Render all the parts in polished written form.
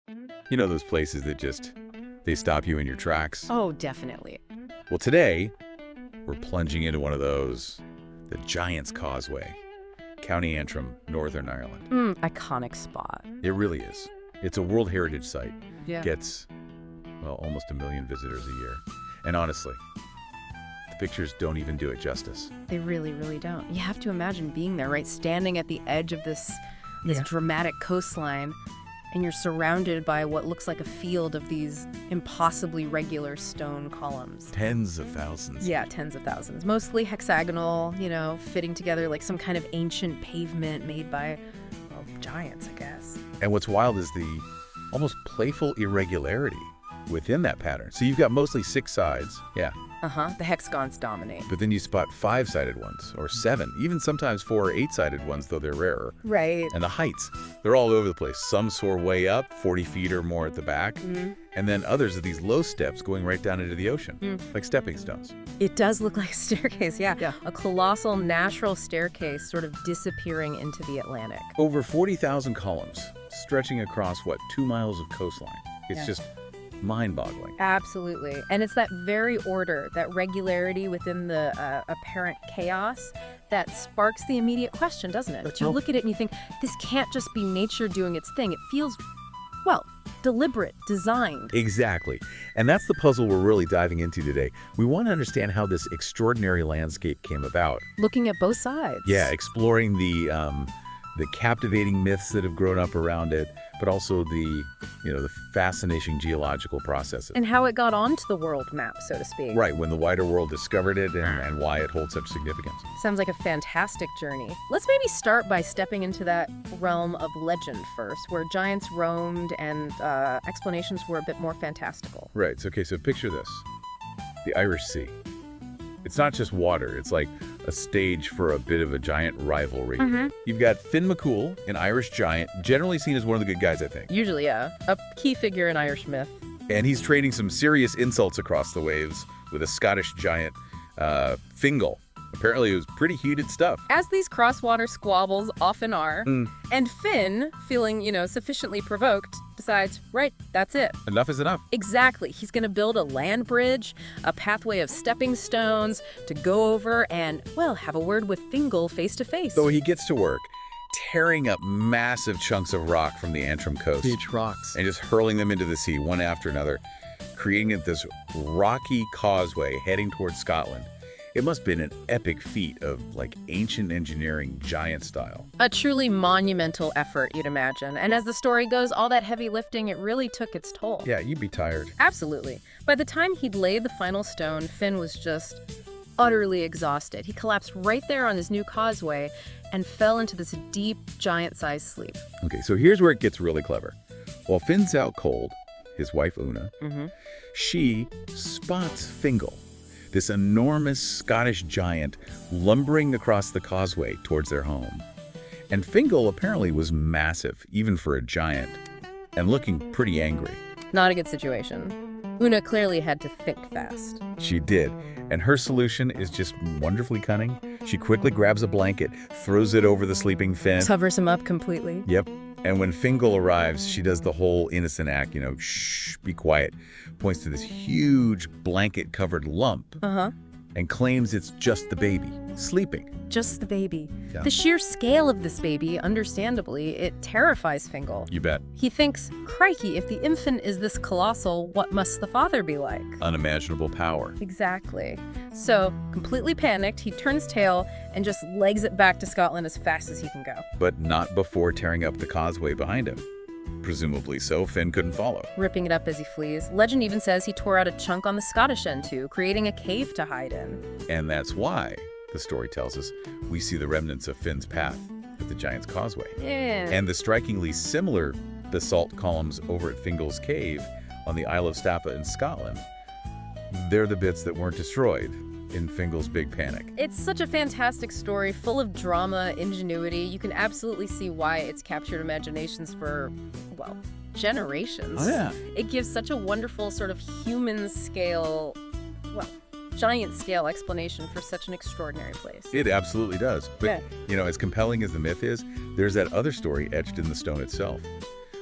You know those places that they stop you in your tracks? Oh, definitely. Well, today, we're plunging into one of those, the Giant's Causeway, County Antrim, Northern Ireland. Iconic spot. It really is. It's a World Heritage Site. Yeah. Gets, well, almost 1 million visitors a year. And honestly, the pictures don't even do it justice. They really, really don't. You have to imagine being there, right? Standing at the edge of this dramatic coastline, and you're surrounded by what looks like a field of these impossibly regular stone columns. Tens of thousands. Yeah, tens of thousands. Mostly hexagonal, fitting together like some kind of ancient pavement made by, well, giants, I guess. And what's wild is the almost playful irregularity within that pattern. So you've got mostly 6 sides. Yeah. The hexagons dominate. But then you spot 5-sided ones, or 7, even sometimes 4 or 8-sided ones, though they're rarer. Right. And the heights, they're all over the place. Some soar way up, 40 feet or more at the back, and then others are these low steps going right down into the ocean, like stepping stones. It does look like a staircase, yeah. A colossal natural staircase sort of disappearing into the Atlantic. Over 40,000 columns, stretching across, 2 miles of coastline. It's just mind-boggling. Absolutely. And it's that very order, that regularity within the apparent chaos that sparks the immediate question, doesn't it? You look at it and you think, this can't just be nature doing its thing. It feels, well, deliberate, designed. Exactly. And that's the puzzle we're really diving into today. We want to understand how this extraordinary landscape came about. Looking at both sides. Yeah, exploring the captivating myths that have grown up around it, but also the fascinating geological processes. And how it got onto the world map, so to speak. Right, when the wider world discovered it and why it holds such significance. Sounds like a fantastic journey. Let's maybe start by stepping into that realm of legend first, where giants roamed and explanations were a bit more fantastical. Right, so picture this. The Irish Sea. It's not just water, it's like a stage for a bit of a giant rivalry. You've got Finn McCool, an Irish giant, generally seen as one of the good guys, I think. Usually, yeah. A key figure in Irish myth. And he's trading some serious insults across the waves with a Scottish giant, Fingal. Apparently it was pretty heated stuff. As these crosswater squabbles often are. And Finn, feeling, sufficiently provoked, decides, right, that's it. Enough is enough. Exactly. He's going to build a land bridge, a pathway of stepping stones to go over and, well, have a word with Fingal face to face. So he gets to work, tearing up massive chunks of rock from the Antrim coast. Beach rocks. And just hurling them into the sea, one after another, creating this rocky causeway heading towards Scotland. It must have been an epic feat of, ancient engineering, giant style. A truly monumental effort, you'd imagine. And as the story goes, all that heavy lifting, it really took its toll. Yeah, you'd be tired. Absolutely. By the time he'd laid the final stone, Finn was just utterly exhausted. He collapsed right there on his new causeway and fell into this deep, giant-sized sleep. Okay, so here's where it gets really clever. While Finn's out cold, his wife Una, she spots Fingal, this enormous Scottish giant lumbering across the causeway towards their home. And Fingal apparently was massive, even for a giant, and looking pretty angry. Not a good situation. Una clearly had to think fast. She did, and her solution is just wonderfully cunning. She quickly grabs a blanket, throws it over the sleeping Finn. Covers him up completely. Yep. And when Fingal arrives, she does the whole innocent act, shh, be quiet, points to this huge blanket-covered lump and claims it's just the baby, sleeping. Just the baby. Yeah. The sheer scale of this baby, understandably, it terrifies Fingal. You bet. He thinks, crikey, if the infant is this colossal, what must the father be like? Unimaginable power. Exactly. So, completely panicked, he turns tail and just legs it back to Scotland as fast as he can go. But not before tearing up the causeway behind him. Presumably so, Finn couldn't follow. Ripping it up as he flees. Legend even says he tore out a chunk on the Scottish end too, creating a cave to hide in. And that's why, the story tells us, we see the remnants of Finn's path at the Giant's Causeway. Yeah. And the strikingly similar basalt columns over at Fingal's Cave on the Isle of Staffa in Scotland. They're the bits that weren't destroyed in Fingal's big panic. It's such a fantastic story, full of drama, ingenuity. You can absolutely see why it's captured imaginations for, well, generations. Oh, yeah. It gives such a wonderful sort of human scale, well, giant scale explanation for such an extraordinary place. It absolutely does. But, Yeah. as compelling as the myth is, there's that other story etched in the stone itself.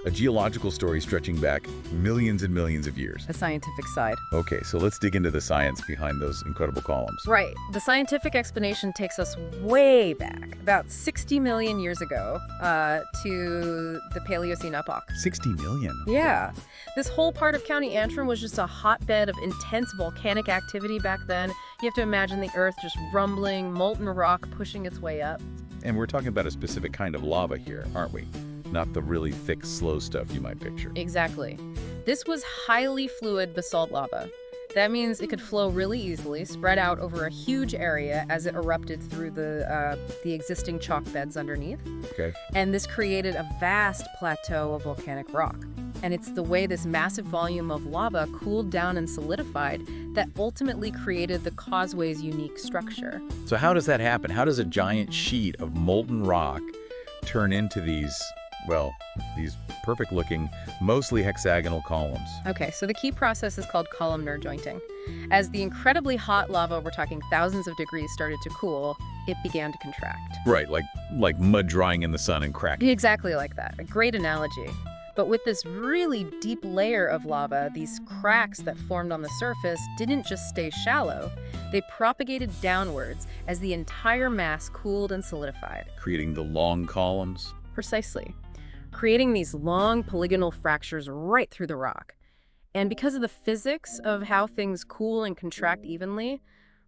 a geological story stretching back millions and millions of years. The scientific side. Okay, so let's dig into the science behind those incredible columns. Right. The scientific explanation takes us way back, about 60 million years ago, to the Paleocene epoch. 60 million? Yeah. This whole part of County Antrim was just a hotbed of intense volcanic activity back then. You have to imagine the Earth just rumbling, molten rock pushing its way up. And we're talking about a specific kind of lava here, aren't we? Not the really thick, slow stuff you might picture. Exactly. This was highly fluid basalt lava. That means it could flow really easily, spread out over a huge area as it erupted through the existing chalk beds underneath. Okay. And this created a vast plateau of volcanic rock. And it's the way this massive volume of lava cooled down and solidified that ultimately created the Causeway's unique structure. So how does that happen? How does a giant sheet of molten rock turn into these perfect-looking, mostly hexagonal columns? Okay, so the key process is called columnar jointing. As the incredibly hot lava, we're talking thousands of degrees, started to cool, it began to contract. Right, like mud drying in the sun and cracking. Exactly like that. A great analogy. But with this really deep layer of lava, these cracks that formed on the surface didn't just stay shallow. They propagated downwards as the entire mass cooled and solidified. Creating the long columns? Precisely. Creating these long polygonal fractures right through the rock. And because of the physics of how things cool and contract evenly,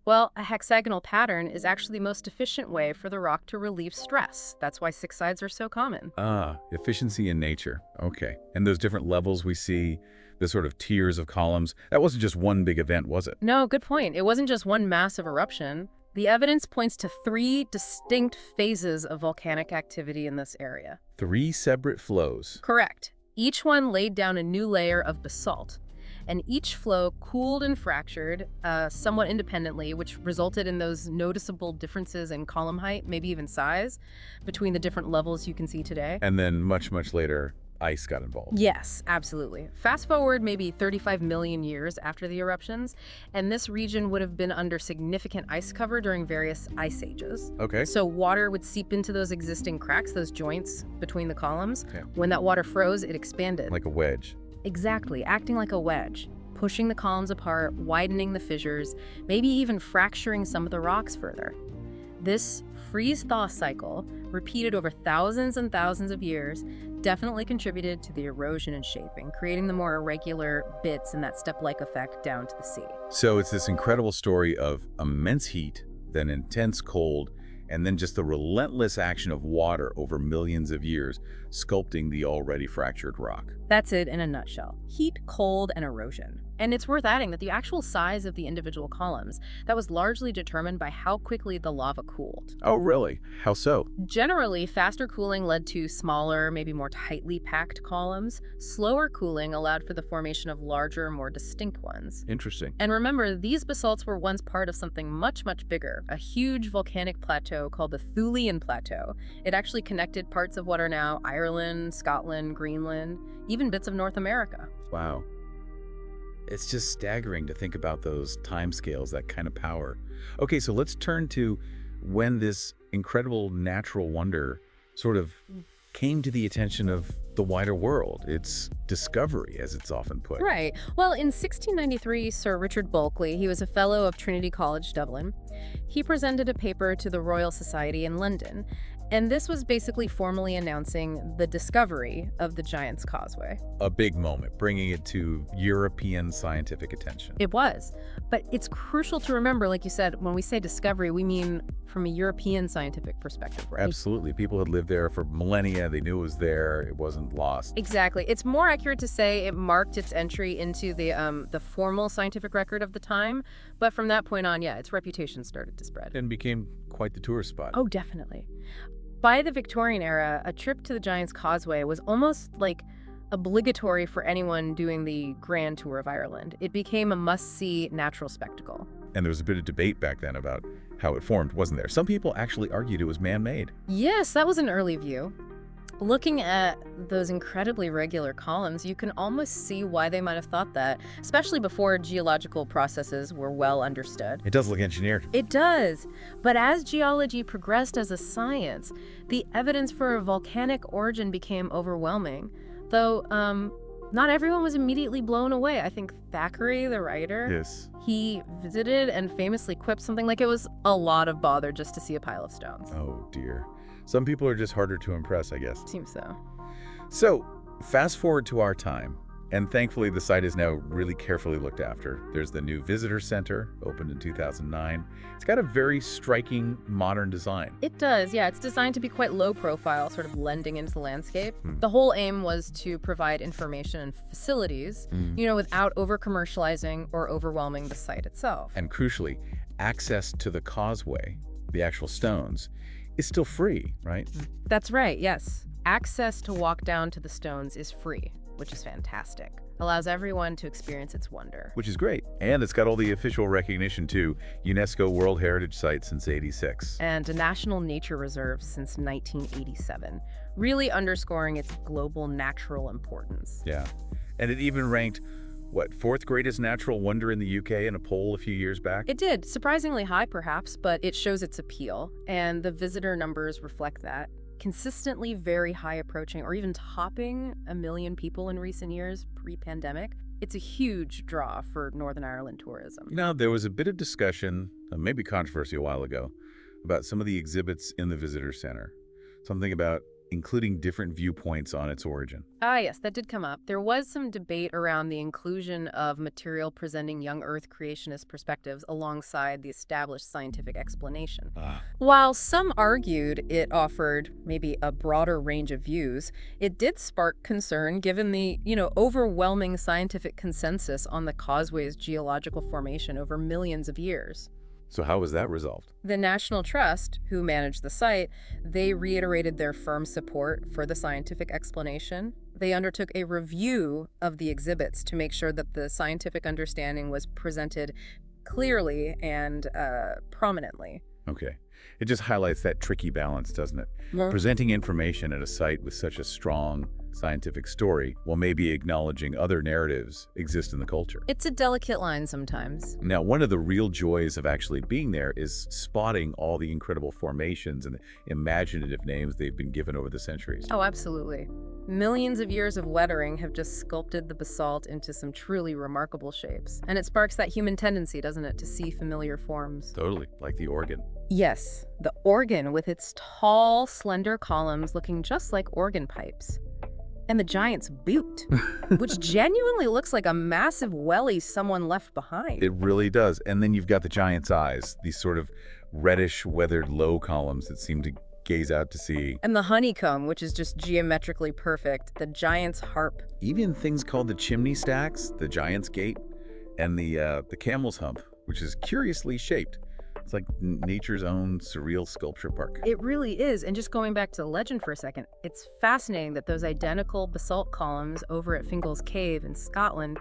well, a hexagonal pattern is actually the most efficient way for the rock to relieve stress. That's why 6 sides are so common. Ah, efficiency in nature. Okay. And those different levels we see, the sort of tiers of columns, that wasn't just one big event, was it? No, good point. It wasn't just one massive eruption. The evidence points to 3 distinct phases of volcanic activity in this area. 3 separate flows. Correct. Each one laid down a new layer of basalt. And each flow cooled and fractured somewhat independently, which resulted in those noticeable differences in column height, maybe even size, between the different levels you can see today. And then much, much later, ice got involved. Yes, absolutely. Fast forward maybe 35 million years after the eruptions, and this region would have been under significant ice cover during various ice ages. Okay. So water would seep into those existing cracks, those joints between the columns. Yeah. When that water froze, it expanded. Like a wedge. Exactly, acting like a wedge, pushing the columns apart, widening the fissures, maybe even fracturing some of the rocks further. This freeze-thaw cycle, repeated over thousands and thousands of years, definitely contributed to the erosion and shaping, creating the more irregular bits and that step-like effect down to the sea. So it's this incredible story of immense heat, then intense cold, and then just the relentless action of water over millions of years, sculpting the already fractured rock. That's it in a nutshell. Heat, cold, and erosion. And it's worth adding that the actual size of the individual columns, that was largely determined by how quickly the lava cooled. Oh, really? How so? Generally, faster cooling led to smaller, maybe more tightly packed columns. Slower cooling allowed for the formation of larger, more distinct ones. Interesting. And remember, these basalts were once part of something much, much bigger, a huge volcanic plateau called the Thulian Plateau. It actually connected parts of what are now Ireland, Scotland, Greenland, even bits of North America. Wow. It's just staggering to think about those timescales, that kind of power. Okay, so let's turn to when this incredible natural wonder sort of came to the attention of the wider world, its discovery, as it's often put. Right. Well, in 1693, Sir Richard Bulkeley, he was a fellow of Trinity College, Dublin, he presented a paper to the Royal Society in London, and this was basically formally announcing the discovery of the Giant's Causeway. A big moment, bringing it to European scientific attention. It was. But it's crucial to remember, like you said, when we say discovery, we mean from a European scientific perspective, right? Absolutely. People had lived there for millennia. They knew it was there. It wasn't lost. Exactly. It's more accurate to say it marked its entry into the formal scientific record of the time. But from that point on, yeah, its reputation started to spread. And became quite the tourist spot. Oh, definitely. By the Victorian era, a trip to the Giant's Causeway was almost like obligatory for anyone doing the Grand Tour of Ireland. It became a must-see natural spectacle. And there was a bit of debate back then about how it formed, wasn't there? Some people actually argued it was man-made. Yes, that was an early view. Looking at those incredibly regular columns, you can almost see why they might have thought that, especially before geological processes were well understood. It does look engineered. It does. But as geology progressed as a science, the evidence for a volcanic origin became overwhelming. Though, not everyone was immediately blown away. I think Thackeray, the writer, Yes. he visited and famously quipped something like it was a lot of bother just to see a pile of stones. Oh, dear. Some people are just harder to impress, I guess. Seems so. So, fast forward to our time, and thankfully the site is now really carefully looked after. There's the new visitor center, opened in 2009. It's got a very striking modern design. It does, yeah. It's designed to be quite low profile, sort of blending into the landscape. Hmm. The whole aim was to provide information and facilities, without over-commercializing or overwhelming the site itself. And crucially, access to the Causeway, the actual stones, is still free, right? That's right, yes. Access to walk down to the stones is free, which is fantastic. Allows everyone to experience its wonder. Which is great. And it's got all the official recognition too. UNESCO World Heritage Site since '86. And a National Nature Reserve since 1987, really underscoring its global natural importance. Yeah. And it even ranked, fourth greatest natural wonder in the UK in a poll a few years back? It did. Surprisingly high, perhaps, but it shows its appeal, and the visitor numbers reflect that. Consistently very high, approaching or even topping 1 million people in recent years, pre-pandemic. It's a huge draw for Northern Ireland tourism. There was a bit of discussion, maybe controversy a while ago, about some of the exhibits in the visitor center. Something about including different viewpoints on its origin. Ah, yes, that did come up. There was some debate around the inclusion of material presenting young Earth creationist perspectives alongside the established scientific explanation. While some argued it offered maybe a broader range of views, it did spark concern given the, overwhelming scientific consensus on the Causeway's geological formation over millions of years. So how was that resolved? The National Trust, who managed the site, they reiterated their firm support for the scientific explanation. They undertook a review of the exhibits to make sure that the scientific understanding was presented clearly and prominently. Okay. It just highlights that tricky balance, doesn't it? Yeah. Presenting information at a site with such a strong scientific story while maybe acknowledging other narratives exist in the culture. It's a delicate line sometimes. Now, one of the real joys of actually being there is spotting all the incredible formations and imaginative names they've been given over the centuries. Oh, absolutely. Millions of years of weathering have just sculpted the basalt into some truly remarkable shapes. And it sparks that human tendency, doesn't it, to see familiar forms. Totally, like the organ. Yes, the organ with its tall, slender columns looking just like organ pipes. And the giant's boot, which genuinely looks like a massive welly someone left behind. It really does. And then you've got the giant's eyes, these sort of reddish, weathered low columns that seem to gaze out to sea. And the honeycomb, which is just geometrically perfect, the giant's harp. Even things called the chimney stacks, the giant's gate, and the camel's hump, which is curiously shaped. It's like nature's own surreal sculpture park. It really is. And just going back to the legend for a second, it's fascinating that those identical basalt columns over at Fingal's Cave in Scotland,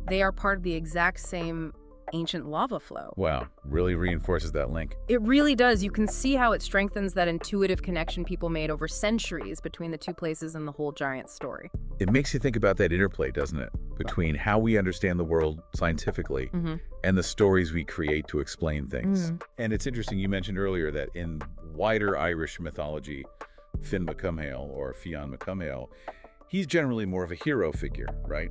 they are part of the exact same ancient lava flow. Wow, really reinforces that link. It really does. You can see how it strengthens that intuitive connection people made over centuries between the two places and the whole giant story. It makes you think about that interplay, doesn't it? Between how we understand the world scientifically and the stories we create to explain things. And it's interesting, you mentioned earlier that in wider Irish mythology, Finn McCumhale or Fionn McCumhale, he's generally more of a hero figure, right?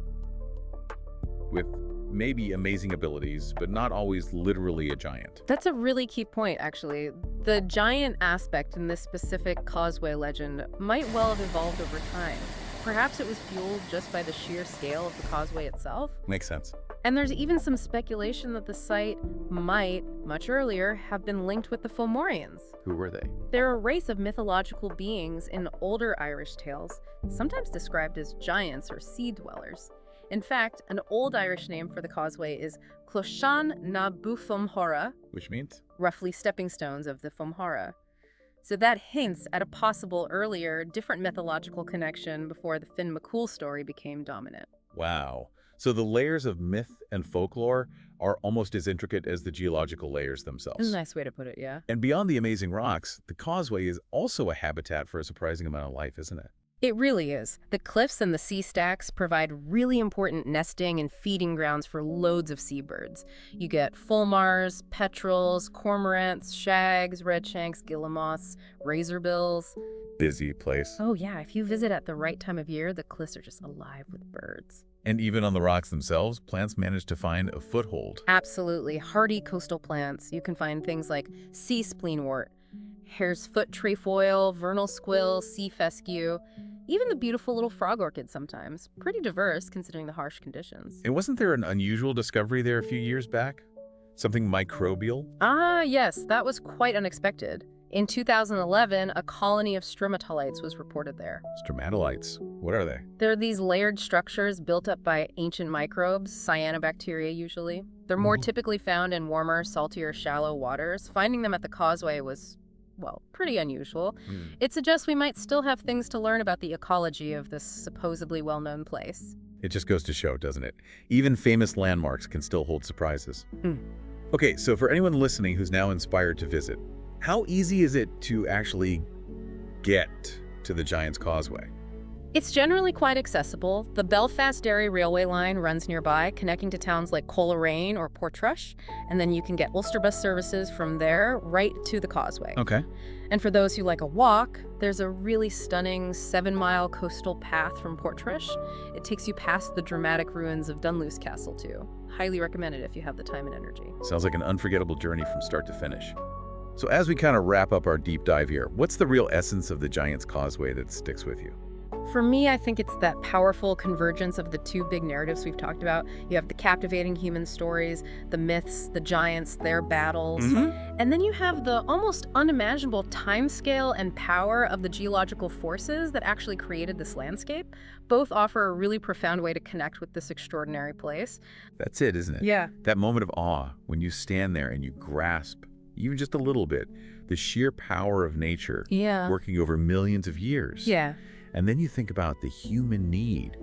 With maybe amazing abilities, but not always literally a giant. That's a really key point, actually. The giant aspect in this specific Causeway legend might well have evolved over time. Perhaps it was fueled just by the sheer scale of the causeway itself. Makes sense. And there's even some speculation that the site might, much earlier, have been linked with the Fomorians. Who were they? They're a race of mythological beings in older Irish tales, sometimes described as giants or sea dwellers. In fact, an old Irish name for the causeway is Closhan na Bufomhora, Which means? roughly stepping stones of the Fomhora. So that hints at a possible earlier, different mythological connection before the Finn McCool story became dominant. Wow. So the layers of myth and folklore are almost as intricate as the geological layers themselves. That's a nice way to put it, yeah. And beyond the amazing rocks, the causeway is also a habitat for a surprising amount of life, isn't it? It really is. The cliffs and the sea stacks provide really important nesting and feeding grounds for loads of seabirds. You get fulmars, petrels, cormorants, shags, redshanks, guillemots, razorbills. Busy place. Oh yeah, if you visit at the right time of year, the cliffs are just alive with birds. And even on the rocks themselves, plants manage to find a foothold. Absolutely. Hardy coastal plants. You can find things like sea spleenwort, hare's foot trefoil, vernal squill, sea fescue, even the beautiful little frog orchid sometimes. Pretty diverse considering the harsh conditions. And wasn't there an unusual discovery there a few years back? Something microbial? Ah, yes, that was quite unexpected. In 2011, a colony of stromatolites was reported there. Stromatolites. What are they? They're these layered structures built up by ancient microbes, cyanobacteria usually. They're more typically found in warmer, saltier, shallow waters. Finding them at the Causeway was, well, pretty unusual. It suggests we might still have things to learn about the ecology of this supposedly well-known place. It just goes to show, doesn't it? Even famous landmarks can still hold surprises. Okay, so for anyone listening who's now inspired to visit, how easy is it to actually get to the Giant's Causeway? It's generally quite accessible. The Belfast-Derry railway line runs nearby, connecting to towns like Coleraine or Portrush, and then you can get Ulster bus services from there right to the Causeway. Okay. And for those who like a walk, there's a really stunning 7-mile coastal path from Portrush. It takes you past the dramatic ruins of Dunluce Castle, too. Highly recommend it if you have the time and energy. Sounds like an unforgettable journey from start to finish. So as we kind of wrap up our deep dive here, what's the real essence of the Giant's Causeway that sticks with you? For me, I think it's that powerful convergence of the two big narratives we've talked about. You have the captivating human stories, the myths, the giants, their battles. And then you have the almost unimaginable timescale and power of the geological forces that actually created this landscape. Both offer a really profound way to connect with this extraordinary place. That's it, isn't it? Yeah. That moment of awe when you stand there and you grasp, even just a little bit, the sheer power of nature working over millions of years. Yeah. And then you think about the human need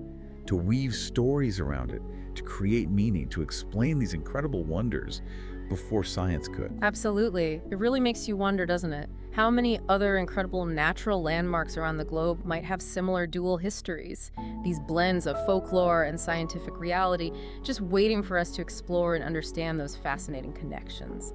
to weave stories around it, to create meaning, to explain these incredible wonders before science could. Absolutely. It really makes you wonder, doesn't it? How many other incredible natural landmarks around the globe might have similar dual histories? These blends of folklore and scientific reality, just waiting for us to explore and understand those fascinating connections.